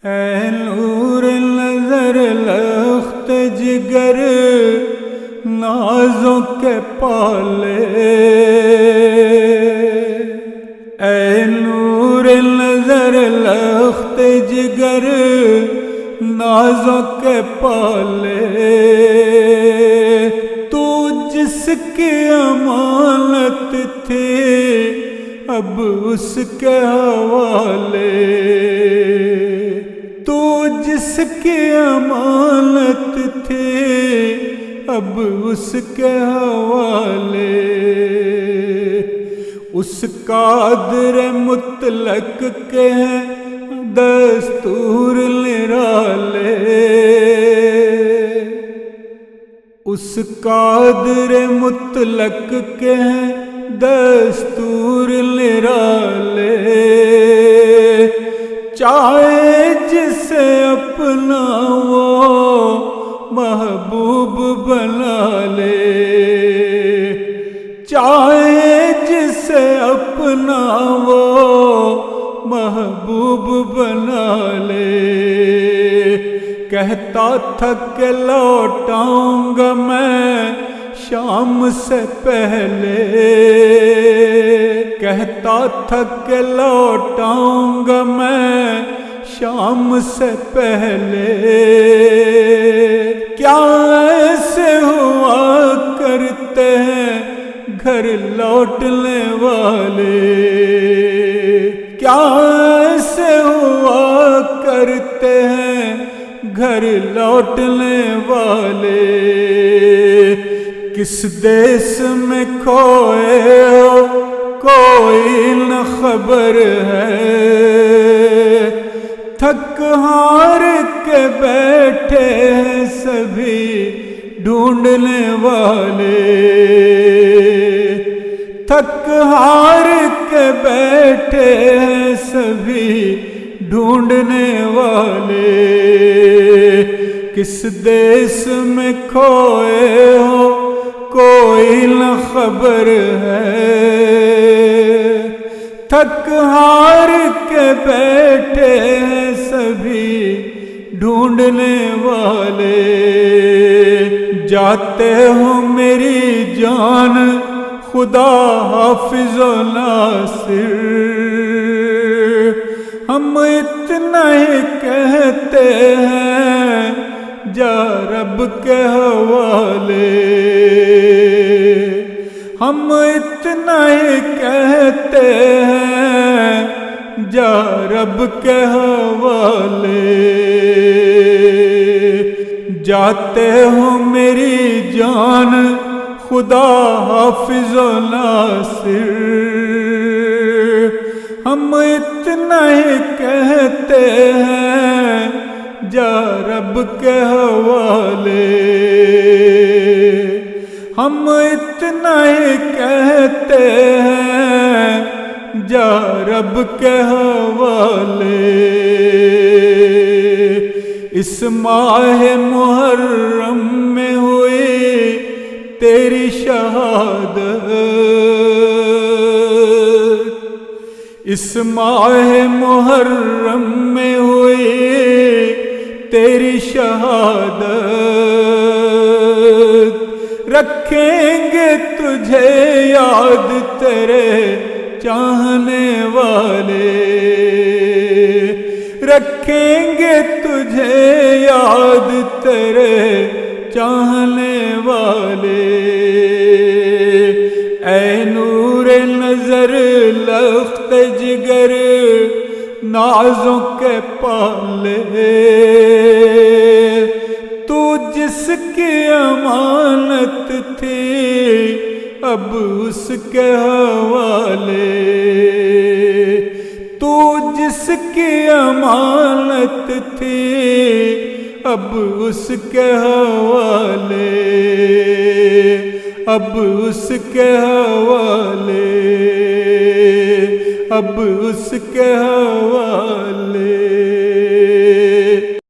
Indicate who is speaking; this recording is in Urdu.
Speaker 1: اے نور نظر لخت جگر نازوں کے پالے، اے نور نظر لخت جگر نازوں کے پالے، تو جس کی امانت تھی اب اس کے حوالے، تو جس کی امانت تھی اب اس کے حوالے، اس قادر مطلق کے ہیں دستور نرالے، اس قادر مطلق کے ہیں دستور نرالے، چاہے جسے اپنا وہ محبوب بنا لے، چاہے جسے اپنا وہ محبوب بنا لے، کہتا تھا کہ لوٹاؤں گا میں شام سے پہلے، کہتا تھا کہ لوٹاؤں گا میں شام سے پہلے، کیا ایسے ہوا کرتے ہیں گھر لوٹنے والے، کیا ایسے ہوا کرتے ہیں گھر لوٹنے والے، کس دیس میں کھوئے ہو کوئی نہ خبر ہے، تھک ہار کے بیٹھے ہیں سبھی ڈھونڈنے والے، تھک ہار کے بیٹھے ہیں سبھی ڈھونڈنے والے، کس دیس میں کھوئے ہو کوئی نہ خبر ہے، تھک ہار کے بیٹھے ہیں سبھی ڈھونڈنے والے، جاتے ہو میری جان خدا حافظ و ناصر، ہم اتنا ہی کہتے ہیں جا رب کے حوالے، ہم اتنا ہی کہتے ہیں جا رب کے حوالے، جاتے ہو میری جان خدا حافظ و ناصر، ہم اتنا ہی کہتے ہیں جا رب کے حوالے، ہم اتنا ہی کہتے ہیں جا رب کے حوالے، اس ماہ محرم میں ہوئی تیری شہادت، اس ماہ محرم میں ہوئی تیری شہادت، رکھیں گے تجھے یاد تیرے چاہنے والے، رکھیں گے تجھے یاد تیرے چاہنے والے، اے نور نظر لخت جگر نازوں کے پالے، تو جس کی امانت تھی اب اس کے حوالے، تو جس کی امانت تھی اب اس کے حوالے، اب اس کے حوالے، اب اس کے حوالے۔